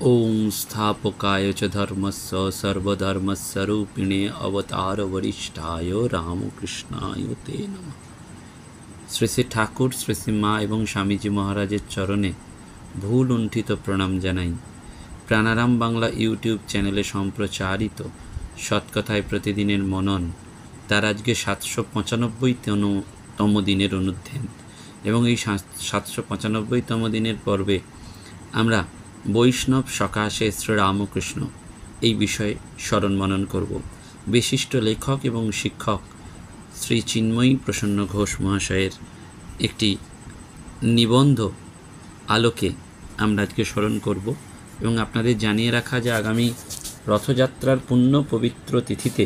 ओम स्थापकाय च धर्मस्य सर्वधर्मस्वरूपिणे अवतार वरिष्ठाय रामकृष्णाय ते नमः। শ্রী শ্রী ঠাকুর, শ্রী শ্রী মা এবং স্বামীজি মহারাজের চরণে ভুল লুণ্ঠিত প্রণাম জানাই। প্রাণারাম বাংলা ইউটিউব চ্যানেলে সম্প্রচারিত সৎকথায় প্রতিদিনের মনন তার আজকে 795তম দিনের অনুধ্যান এবং এই 795তম দিনের পর্বে আমরা বৈষ্ণব সকাশে শ্রীরামকৃষ্ণ এই বিষয়ে স্মরণ মনন করব। বিশিষ্ট লেখক এবং শিক্ষক শ্রী চিন্ময়ী প্রসন্ন ঘোষ মহাশয়ের একটি নিবন্ধ আলোকে আমরা আজকে স্মরণ করব এবং আপনাদের জানিয়ে রাখা যে আগামী রথযাত্রার পুণ্য পবিত্র তিথিতে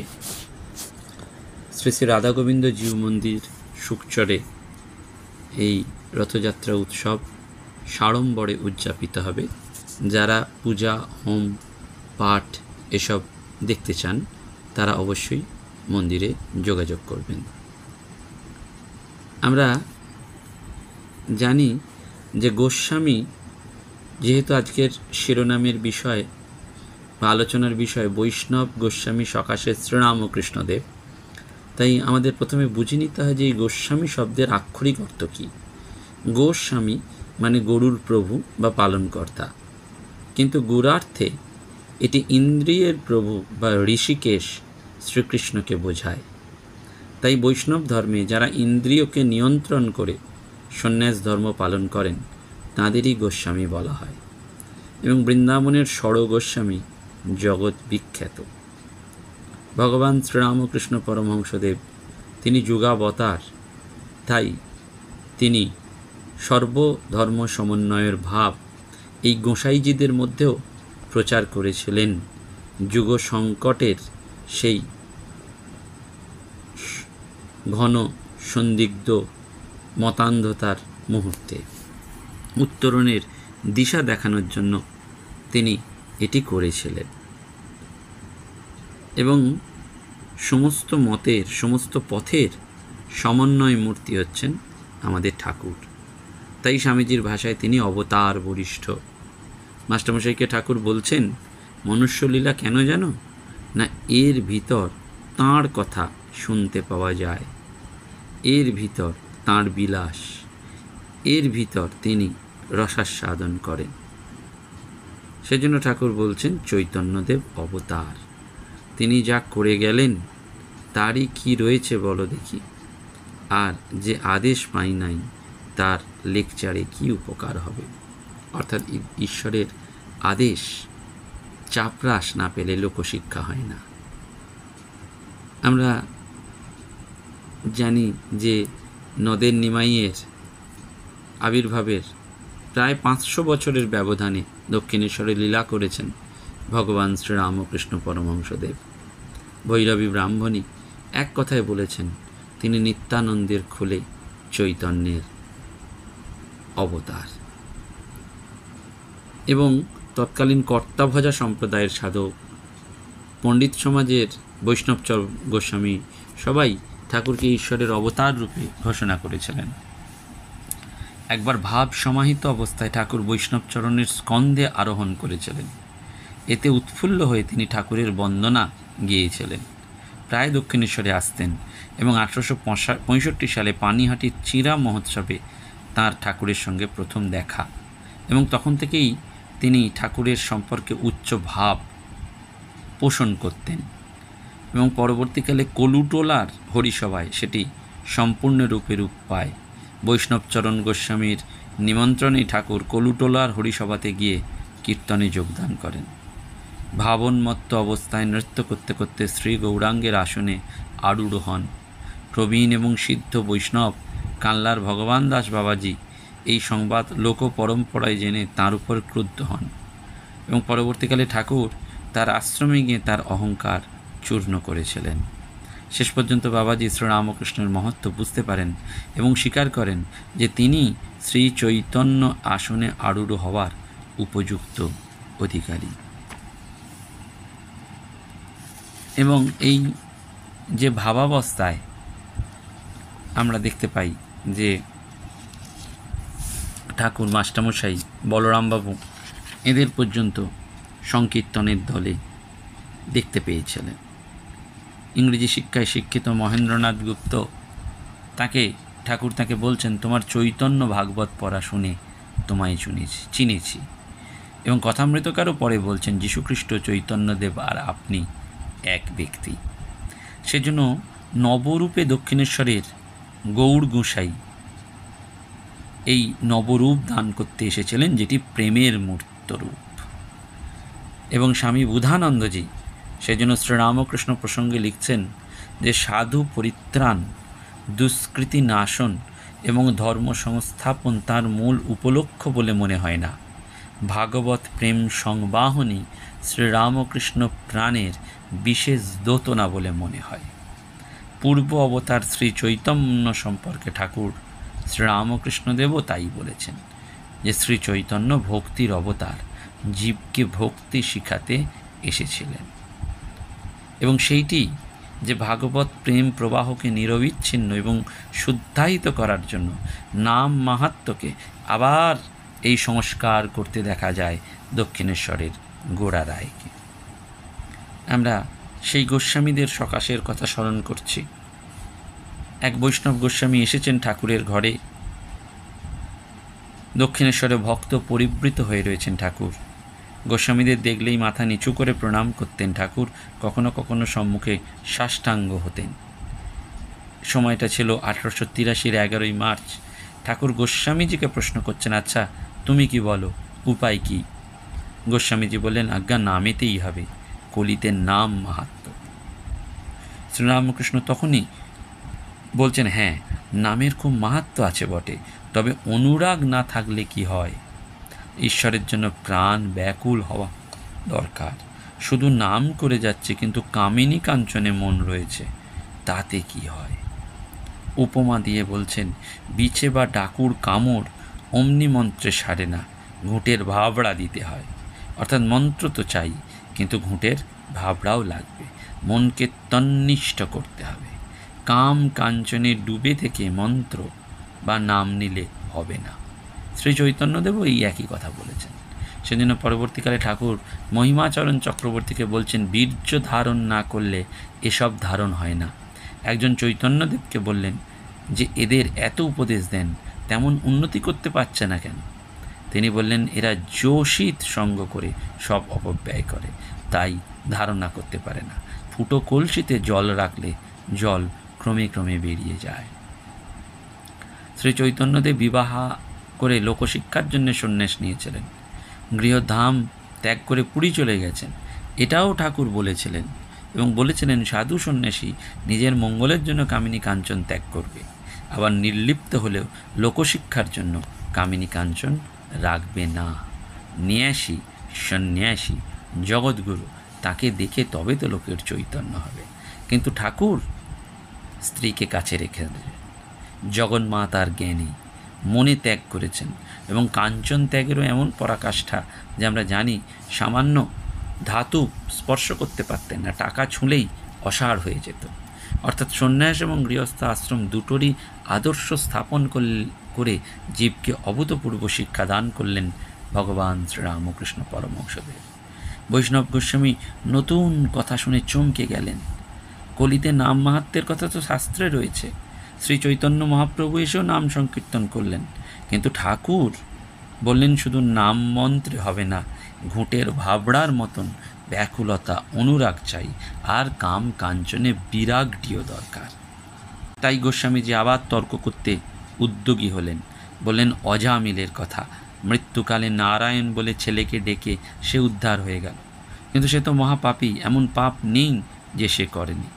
শ্রী শ্রী রাধা গোবিন্দ জিউ মন্দির শুকচরে এই রথযাত্রা উৎসব সাড়ম্বরে উদযাপিত হবে। যারা পূজা, হোম, পাঠ এসব দেখতে চান তারা অবশ্যই মন্দিরে যোগাযোগ করবেন। আমরা জানি যে গোস্বামী যেহেতু আজকের শিরোনামের বিষয় বা আলোচনার বিষয় বৈষ্ণব গোস্বামী সকাশে শ্রীরামকৃষ্ণদেব, তাই আমাদের প্রথমে বুঝে নিতে হয় যে এই গোস্বামী শব্দের আক্ষরিক অর্থ কী। গোস্বামী মানে গরুর প্রভু বা পালনকর্তা, কিন্তু গুরার্থে এটি ইন্দ্রিয়ের প্রভু বা ঋষিকেশ শ্রীকৃষ্ণকে বোঝায়। তাই বৈষ্ণব ধর্মে যারা ইন্দ্রিয়কে নিয়ন্ত্রণ করে সন্ন্যাস ধর্ম পালন করেন তাঁদেরই গোস্বামী বলা হয়। এবং বৃন্দাবনের ষড় গোস্বামী জগৎ বিখ্যাত। ভগবান শ্রীরামকৃষ্ণ পরমহংসদেব তিনি যুগাবতার, তাই তিনি সর্বধর্ম সমন্বয়ের ভাব এই গোসাইজিদের মধ্যেও প্রচার করেছিলেন যুগ সংকটের সেই ঘন সন্দিগ্ধ মতান্ধতার মুহূর্তে উত্তরণের দিশা দেখানোর জন্য তিনি এটি করেছিলেন। এবং সমস্ত মতের, সমস্ত পথের সমন্বয় মূর্তি হচ্ছেন আমাদের ঠাকুর। তাই স্বামীজির ভাষায় তিনি অবতার বরিষ্ঠ। মাস্টারমশাইকে ঠাকুর বলছেন, মনুষ্যলীলা কেন জানো না, এর ভিতর তাঁর কথা শুনতে পাওয়া যায়, এর ভিতর তাঁর বিলাস, এর ভিতর তিনি রসাস্বাদন করেন। সেজন্য ঠাকুর বলছেন চৈতন্যদেব অবতার। তিনি যা করে গেলেন তারই কি রয়েছে বলো দেখি, আর যে আদেশ পাই নাই তার লেকচারে কি উপকার হবে। অর্থাৎ ঈশ্বরের আদেশ চাপরাস না পেলে লোকশিক্ষা হয় না। আমরা জানি যে নদের নিমাইয়ের আবির্ভাবের প্রায় 500 বছরের ব্যবধানে দক্ষিণেশ্বরে লীলা করেছেন ভগবান শ্রীরামকৃষ্ণ পরমহংসদেব। ভৈরবী ব্রাহ্মণী এক কথায় বলেছেন তিনি নিত্যানন্দের খোলে চৈতন্যের অবতার। এবং তৎকালীন কর্তাভজা সম্প্রদায়ের সাধক, পণ্ডিত সমাজের বৈষ্ণবচর গোস্বামী সবাই ঠাকুরকে ঈশ্বরের অবতার রূপে ঘোষণা করেছিলেন। একবার ভাব সমাহিত অবস্থায় ঠাকুর বৈষ্ণব চরণের স্কন্ধে আরোহণ করেছিলেন। এতে উৎফুল্ল হয়ে তিনি ঠাকুরের বন্দনা গেয়েছিলেন। প্রায় দক্ষিণেশ্বরে আসতেন এবং 1865 সালে পানিহাটির চিরা মহোৎসবে তাঁর ঠাকুরের সঙ্গে প্রথম দেখা, এবং তখন থেকেই তিনি ঠাকুরের সম্পর্কে উচ্চ ভাব পোষণ করতেন। এবং পরবর্তীকালে কলুটোলার হরিসভায় সেটি সম্পূর্ণরূপে রূপ পায়। বৈষ্ণবচরণ গোস্বামীর নিমন্ত্রণে ঠাকুর কলুটোলার হরিসভাতে গিয়ে কীর্তনে যোগদান করেন। ভাবনমত্ত অবস্থায় নৃত্য করতে করতে শ্রী গৌরাঙ্গের আসনে আরূঢ় হন। প্রবীণ এবং সিদ্ধ বৈষ্ণব কানলার ভগবান দাস বাবাজি এই সংবাদ লোক পরম্পরায় জেনে তাঁর উপর ক্রুদ্ধ হন এবং পরবর্তীকালে ঠাকুর তার আশ্রমে গিয়ে তার অহংকার চূর্ণ করেছিলেন। শেষ পর্যন্ত বাবাজি শ্রীরামকৃষ্ণের মহত্ব বুঝতে পারেন এবং স্বীকার করেন যে তিনি শ্রী চৈতন্য আসনে আরূঢ় হওয়ার উপযুক্ত অধিকারী। এবং এই যে ভাবাবস্থায় আমরা দেখতে পাই যে ঠাকুর, মাস্টারমশাই, বলরামবাবু এদের পর্যন্ত সংকীর্তনের দলে দেখতে পেয়েছিলেন। ইংরেজি শিক্ষায় শিক্ষিত মহেন্দ্রনাথ গুপ্ত ঠাকুর তাকে বলছেন, তোমার চৈতন্য ভাগবত পড়া শুনে তোমায় চিনেছি। এবং কথামৃতকারও পরে বলছেন, যীশুখ্রিস্ট, চৈতন্যদেব আর আপনি এক ব্যক্তি। সেজন্য নবরূপে দক্ষিণেশ্বরের গৌড় গোসাই এই নবরূপ দান করতে এসেছিলেন, যেটি প্রেমের মূর্তরূপ। এবং স্বামী বুধানন্দজি সেজন্য শ্রীরামকৃষ্ণ প্রসঙ্গে লিখছেন যে সাধু পরিত্রাণ, দুষ্কৃতি নাশন এবং ধর্ম সংস্থাপন তার মূল উপলক্ষ্য বলে মনে হয় না। ভাগবত প্রেম সংবাহনী শ্রীরামকৃষ্ণ প্রাণের বিশেষ দোতনা বলে মনে হয়। পূর্ব অবতার শ্রী চৈতন্য সম্পর্কে ঠাকুর শ্রীরামকৃষ্ণদেবও তাই বলেছেন যে শ্রী চৈতন্য ভক্তির অবতার, জীবকে ভক্তি শিখাতে এসেছিলেন। এবং সেইটি যে ভাগবত প্রেম প্রবাহকে নিরবিচ্ছিন্ন এবং শুদ্ধায়িত করার জন্য নাম মাহাত্ম্যকে আবার এই সংস্কার করতে দেখা যায় দক্ষিণেশ্বরের গোড়া রায়কে। আমরা সেই গোস্বামীদের সকাশের কথা স্মরণ করছি। এক বৈষ্ণব গোস্বামী এসেছেন ঠাকুরের ঘরে। দক্ষিণেশ্বরে ভক্ত পরিবৃত হয়ে রয়েছেন ঠাকুর। গোস্বামীদের দেখলেই মাথা নিচু করে প্রণাম করতেন ঠাকুর, কখনো কখনো সম্মুখে সাষ্টাঙ্গ হতেন। সময়টা ছিল 1883 11ই মার্চ। ঠাকুর গোস্বামীজিকে প্রশ্ন করছেন, আচ্ছা তুমি কি বলো, উপায় কি? গোস্বামীজি বললেন, আজ্ঞা নামেতেই হবে, কলিতে নাম মাহাত্ম্য। শ্রীরামকৃষ্ণ তখনই বলছেন, হ্যাঁ, নামের খুব মাহাত্ম্য আছে বটে, তবে অনুরাগ না থাকলে কি হয়? ঈশ্বরের জন্য প্রাণ ব্যাকুল হওয়া দরকার। শুধু নাম করে যাচ্ছে কিন্তু কামিনী কাঞ্চনে মন রয়েছে, তাতে কি হয়? উপমা দিয়ে বলছেন, বিছে বা ডাকুর কামড় অমনি মন্ত্রে সারে না, ঘুঁটের ভাবড়া দিতে হয়। অর্থাৎ মন্ত্র তো চাই, কিন্তু ঘুঁটের ভাবড়াও লাগবে, মনকে তন্নিষ্ঠ করতে হবে। কাম কাঞ্চনে ডুবে থেকে মন্ত্র বা নাম নিলে হবে না। শ্রী চৈতন্যদেবও এই একই কথা বলেছেন। সেজন্য পরবর্তীকালে ঠাকুর মহিমাচরণ চক্রবর্তীকে বলছেন, বীর্য ধারণ না করলে এসব ধারণ হয় না। একজন চৈতন্যদেবকে বললেন যে এদের এত উপদেশ দেন, তেমন উন্নতি করতে পারছে না কেন? তিনি বললেন, এরা যোশিত সঙ্গ করে সব অপব্যয় করে, তাই ধারণা করতে পারে না। ফুটো কলসিতে জল রাখলে জল ক্রমে ক্রমে বেরিয়ে যায়। শ্রী চৈতন্যদেব বিবাহ করে লোকশিক্ষার জন্য সন্ন্যাস নিয়েছিলেন। গৃহধাম ত্যাগ করে পুরী চলে গেছেন, এটাও ঠাকুর বলেছিলেন। এবং বলেছিলেন, সাধু সন্ন্যাসী নিজের মঙ্গলের জন্য কামিনী কাঞ্চন ত্যাগ করবে, আবার নির্লিপ্ত হলেও লোকশিক্ষার জন্য কামিনী কাঞ্চন রাখবে না। ন্যাসী সন্ন্যাসী জগৎগুরু, তাকে দেখে তবে তো লোকের চৈতন্য হবে। কিন্তু ঠাকুর স্ত্রীকে কাছে রেখে জগন্মাতার জ্ঞানী মনে ত্যাগ করেছেন। এবং কাঞ্চন ত্যাগেরও এমন পরাকাষ্ঠা যে আমরা জানি, সামান্য ধাতু স্পর্শ করতে পারতেন না, টাকা ছুঁলেই অসাড় হয়ে যেত। অর্থাৎ সন্ন্যাস এবং গৃহস্থ আশ্রম দুটোরই আদর্শ স্থাপন করে জীবকে অভূতপূর্ব শিক্ষা দান করলেন ভগবান শ্রীরামকৃষ্ণ পরমহংসদেব। বৈষ্ণব গোস্বামী নতুন কথা শুনে চমকে গেলেন। কলিতে নাম মাহাত্ম্যের কথা তো শাস্ত্রে রয়েছে, শ্রী চৈতন্য মহাপ্রভু এসেও নাম সংকীর্তন করলেন, কিন্তু ঠাকুর বললেন শুধু নাম মন্ত্রে হবে না, ঘুঁটের ভাবড়ার মতন ব্যাকুলতা অনুরাগ চাই, আর কাম কাঞ্চনে বিরাগটিও দরকার। তাই গোস্বামীজি আবার তর্ক করতে উদ্যোগী হলেন। বললেন, অজামিলের কথা, মৃত্যুকালে নারায়ণ বলে ছেলেকে ডেকে সে উদ্ধার হয়ে গেল, কিন্তু সে তো মহাপাপী, এমন পাপ নেই যে সে করেনি।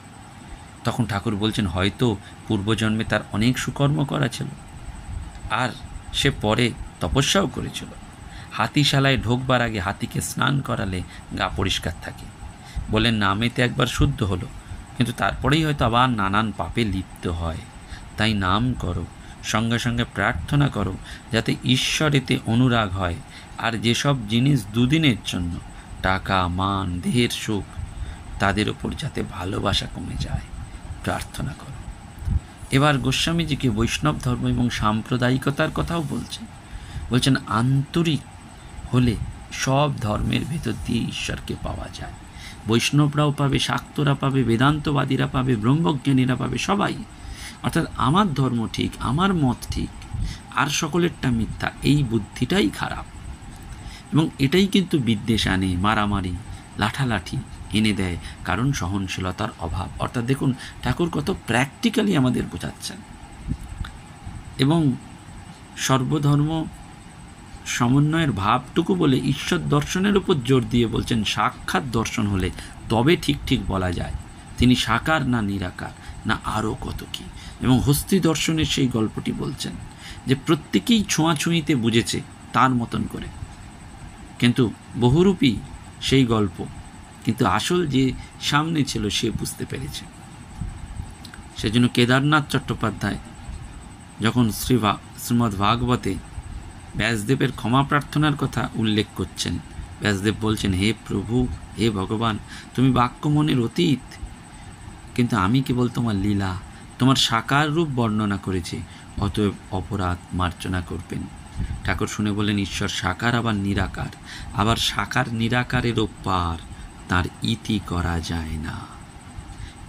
তখন ঠাকুর বলছেন, হয়তো পূর্বজন্মে তার অনেক সুকর্ম করা ছিল, আর সে পরে তপস্যাও করেছিল। হাতিশালায় ঢোকবার আগে হাতিকে স্নান করালে গা পরিষ্কার থাকে। বলেন, নামেতে একবার শুদ্ধ হলো, কিন্তু তারপরেই হয়তো আবার নানান পাপে লিপ্ত হয়। তাই নাম করো, সঙ্গে সঙ্গে প্রার্থনা করো যাতে ঈশ্বর এতে অনুরাগ হয়, আর যেসব জিনিস দুদিনের জন্য, টাকা, মান, দেহের সুখ, তাদের ওপর যাতে ভালোবাসা কমে যায়, প্রার্থনা করো। এবার গোস্বামীজিকে বৈষ্ণব ধর্ম এবং সাম্প্রদায়িকতার কথাও বলছেন আন্তরিক হলে সব ধর্মের ভেতর দিয়ে ঈশ্বরকে পাওয়া যায়। বৈষ্ণবরাও পাবে, শাক্তরা পাবে, বেদান্তবাদীরা পাবে, ব্রহ্মজ্ঞানীরা পাবে, সবাই। অর্থাৎ আমার ধর্ম ঠিক, আমার মত ঠিক, আর সকলেরটা মিথ্যা, এই বুদ্ধিটাই খারাপ। এবং এটাই কিন্তু বিদ্বেষ আনে, মারামারি, লাঠালাঠি এনে দেয়, কারণ সহনশীলতার অভাব। অর্থাৎ দেখুন ঠাকুর কত প্র্যাকটিক্যালি আমাদের বোঝাচ্ছেন। এবং সর্বধর্ম সমন্বয়ের ভাবটুকু বলে ঈশ্বর দর্শনের উপর জোর দিয়ে বলছেন সাক্ষাৎ দর্শন হলে তবে ঠিক ঠিক বলা যায় তিনি সাকার না নিরাকার না আরও কত কী। এবং হস্তি দর্শনের সেই গল্পটি বলছেন যে প্রত্যেকেই ছোঁয়াছুঁয়িতে বুঝেছে তার মতন করে, কিন্তু বহুরূপী সেই গল্প, কিন্তু আসল যে সামনে ছিল সে বুঝতে পেরেছে। সেজন্য কেদারনাথ চট্টোপাধ্যায় যখন শ্রীমদ্ ভাগবতে ব্যাসদেবের ক্ষমা প্রার্থনার কথা উল্লেখ করছেন, ব্যাসদেব বলছেন, হে প্রভু, হে ভগবান, তুমি বাক্য মনের অতীত, কিন্তু আমি কেবল তোমার লীলা, তোমার সাকার রূপ বর্ণনা করেছি, অতএব অপরাধ মার্জনা করবেন। ঠাকুর শুনে বললেন, ঈশ্বর সাকার আবার নিরাকার, আবার সাকার নিরাকারের ওপার তার ইতি করা যায় না।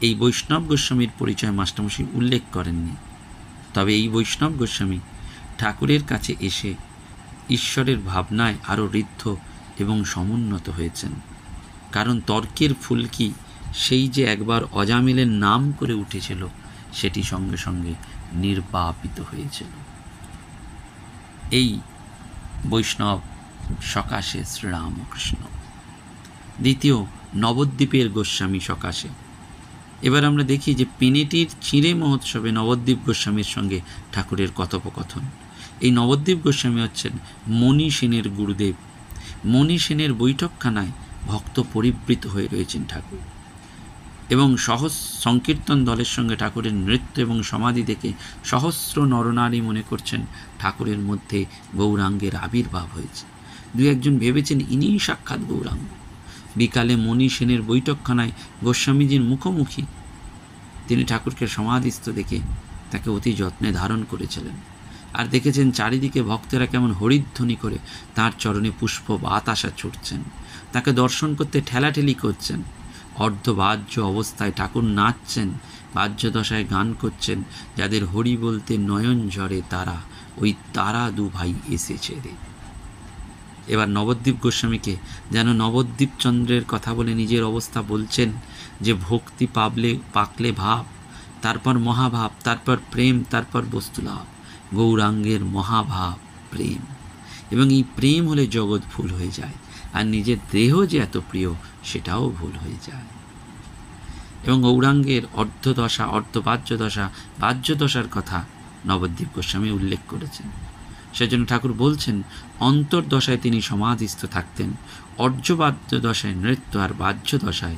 এই বৈষ্ণব গোস্বামীর পরিচয় মাস্টারমশাই উল্লেখ করেননি, তবে এই বৈষ্ণব গোস্বামী ঠাকুরের কাছে এসে ঈশ্বরের ভাবনায় আরও ঋদ্ধ এবং সমুন্নত হয়েছেন। কারণ তর্কের ফুলকি সেই যে একবার অজামিলের নাম করে উঠেছিল, সেটি সঙ্গে সঙ্গে নির্বাপিত হয়েছিল। এই বৈষ্ণব সকাশে শ্রীরামকৃষ্ণ। দ্বিতীয়, নবদ্বীপের গোস্বামী সকাশে। এবার আমরা দেখি যে পিনেটির চিঁড়ে মহোৎসবে নবদ্বীপ গোস্বামীর সঙ্গে ঠাকুরের কথোপকথন। এই নবদ্বীপ গোস্বামী হচ্ছেন মণি সেনের গুরুদেব। মণি সেনের বৈঠকখানায় ভক্ত পরিবৃত হয়ে রয়েছেন ঠাকুর, এবং সংকীর্তন দলের সঙ্গে ঠাকুরের নৃত্য এবং সমাধি দেখে সহস্র নরনারী মনে করছেন ঠাকুরের মধ্যে গৌরাঙ্গের আবির্ভাব হয়েছে। দু একজন ভেবেছেন ইনিই সাক্ষাৎ গৌরাঙ্গ। বিকালে মণি সেনের বৈঠকখানায় গোস্বামীজির মুখোমুখি তিনি ঠাকুরকে সমাধিস্থ দেখে তাকে অতি যত্নে ধারণ করেছিলেন, আর দেখেছেন চারিদিকে ভক্তেরা কেমন হরিধ্বনি করে তাঁর চরণে পুষ্প বাতাসা ছুটছেন, তাকে দর্শন করতে ঠেলাঠেলি করছেন। অর্ধবাহ্য অবস্থায় ঠাকুর নাচছেন, বাহ্যদশায় গান করছেন, যাদের হরি বলতে নয়ন ঝরে তারা, ওই তারা দু ভাই এসেছে রে। এবার নবদ্বীপ গোস্বামীকে যেন নবদ্বীপ চন্দ্রের কথা বলে নিজের অবস্থা বলছেন যে ভক্তি পাকলে ভাব, তারপর মহাভাব, তারপর প্রেম, তারপর বস্তুলাভ। গৌরাঙ্গের মহাভাব প্রেম, এবং এই প্রেম হলে জগৎ ভুল হয়ে যায়, আর নিজের দেহ যে এত প্রিয় সেটাও ভুল হয়ে যায়। এবং গৌরাঙ্গের অর্ধদশা, অর্ধবাহ্যদশা, বাহ্যদশার কথা নবদ্বীপ গোস্বামী উল্লেখ করেছেন। সেজন্য ঠাকুর বলছেন অন্তর্দশায় তিনি সমাধিস্থ থাকতেন, অর্ধবাহ্য দশায় নৃত্য আর বাহ্য দশায়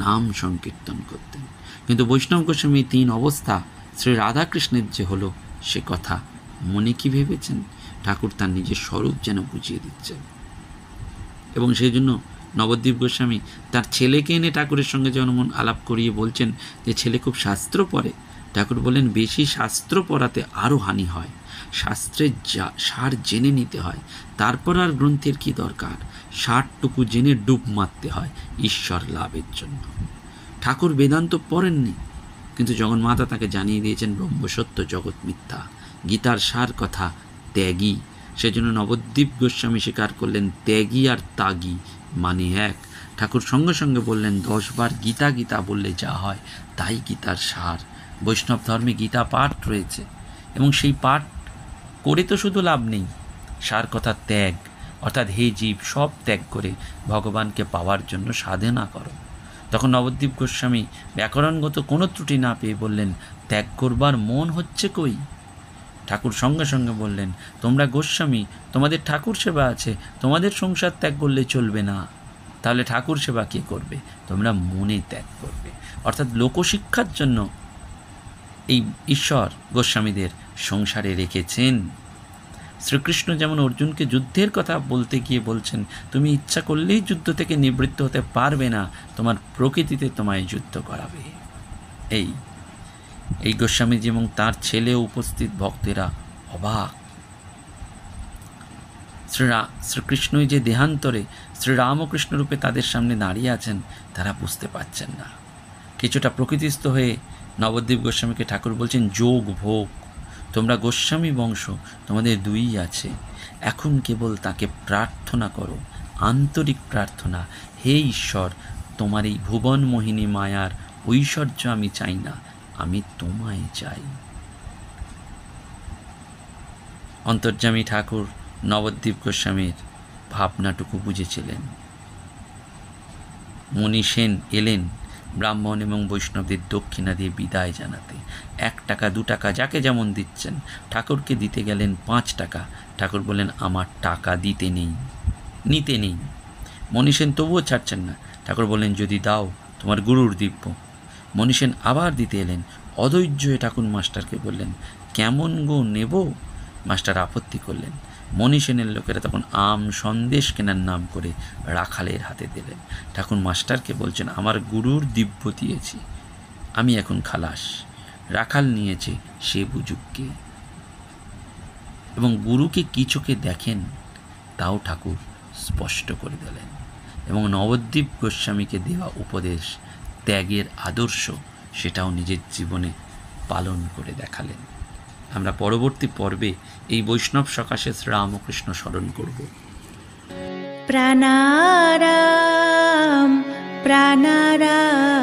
নাম সংকীর্তন করতেন। কিন্তু বৈষ্ণব গোস্বামী তিন অবস্থা শ্রী রাধাকৃষ্ণের যে হলো সে কথা মনে কি ভেবেছেন? ঠাকুর তার নিজের স্বরূপ যেন বুঝিয়ে দিচ্ছেন। এবং সেই জন্য নবদ্বীপ গোস্বামী তার ছেলেকে এনে ঠাকুরের সঙ্গে যেমন আলাপ করিয়ে বলছেন যে ছেলে খুব শাস্ত্র পড়ে। ঠাকুর বলেন বেশি শাস্ত্র পড়াতে আরও হানি হয়, শাস্ত্রের সার জেনে নিতে হয়, তারপর আর গ্রন্থের কি দরকার, সারটুকু জেনে ডুব মারতে হয় ঈশ্বর লাভের জন্য। ঠাকুর বেদান্ত পড়েননি, কিন্তু জগন্মাতা তাকে জানিয়ে দিয়েছেন ব্রহ্মসত্য জগৎ মিথ্যা, গীতার সার কথা ত্যাগী। সেজন্য নবদ্বীপ গোস্বামী স্বীকার করলেন ত্যাগী আর তাগী মানে এক। ঠাকুর সঙ্গে সঙ্গে বললেন 10 বার গীতা গীতা বললে যা হয় তাই গীতার সার। বৈষ্ণব ধর্মে গীতা পাঠ রয়েছে, এবং সেই পাঠ করে তো শুধু লাভ নেই, সার কথা ত্যাগ, অর্থাৎ হে জীব সব ত্যাগ করে ভগবানকে পাওয়ার জন্য সাধনা করো। তখন নবদ্বীপ গোস্বামী ব্যাকরণগত কোনো ত্রুটি না পেয়ে বললেন ত্যাগ করবার মন হচ্ছে কই? ঠাকুর সঙ্গে সঙ্গে বললেন তোমরা গোস্বামী, তোমাদের ঠাকুর সেবা আছে, তোমাদের সংসার ত্যাগ করলে চলবে না, তাহলে ঠাকুর সেবা কে করবে? তোমরা মনে ত্যাগ করবে। অর্থাৎ লোকশিক্ষার জন্য এই ঈশ্বর গোস্বামীদের সংসারে রেখেছেন। শ্রীকৃষ্ণ যেমন অর্জুনকে যুদ্ধের কথা বলতে গিয়ে বলছেন, তুমি ইচ্ছা করলেই যুদ্ধ থেকে নিবৃত্ত হতে পারবে না, তোমার প্রকৃতিতে তোমায় যুদ্ধ করাবে। এই গোস্বামীজি এবং তার ছেলে উপস্থিত ভক্তেরা অবাক। শ্রীকৃষ্ণই যে দেহান্তরে শ্রীরামকৃষ্ণ রূপে তাদের সামনে দাঁড়িয়ে আছেন তারা বুঝতে পারছেন না। কিছুটা প্রকৃতিস্থ হয়ে নবদ্বীপ গোস্বামীকে ঠাকুর বলছেন, যোগ ভোগ, তোমরা গোস্বামী বংশ, তোমাদের দুই আছে, এখন কেবল তাকে প্রার্থনা করো, আন্তরিক প্রার্থনা, হে ঈশ্বর, তোমার এই ভুবন মোহিনী মায়ার ঐশ্বর্য আমি চাই না, আমি তোমায় চাই। অন্তর্যামী ঠাকুর নবদ্বীপ গোস্বামীর ভাবনাটুকু বুঝেছিলেন। মণি সেন এলেন ব্রাহ্মণ এবং বৈষ্ণবদের দক্ষিণা দিয়ে বিদায় জানাতে। 1 টাকা 2 টাকা যাকে যেমন দিচ্ছেন, ঠাকুরকে দিতে গেলেন 5 টাকা। ঠাকুর বললেন, আমার টাকা দিতে নেই, নিতে নেই। মণি সেন তবুও ছাড়ছেন না। ঠাকুর বললেন, যদি দাও তোমার গুরুর দিব্য। মণি সেন আবার দিতে এলেন। অধৈর্য হয়ে ঠাকুর মাস্টারকে বললেন, কেমন গো নেব? মাস্টার আপত্তি করলেন। মণি সেনের লোকেরা তখন আম সন্দেশ কেনার নাম করে রাখালের হাতে দিলেন। ঠাকুর মাস্টারকে বলছেন, আমার গুরুর দিব্য দিয়েছি, আমি এখন খালাস, রাখাল নিয়েছে, সে বুঝুককে। এবং গুরুকে কি চোখে দেখেন তাও ঠাকুর স্পষ্ট করে দিলেন। এবং নবদ্বীপ গোস্বামীকে দেওয়া উপদেশ, ত্যাগের আদর্শ, সেটাও নিজের জীবনে পালন করে দেখালেন। আমরা পরবর্তী পর্বে এই বৈষ্ণব সকাশে শ্রীরামকৃষ্ণ স্মরণ করব। প্রাণারাম প্রাণারাম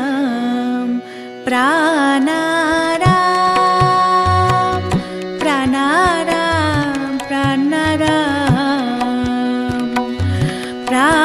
প্রাণারাম প্রাণারাম প্রাণারাম প্রাণ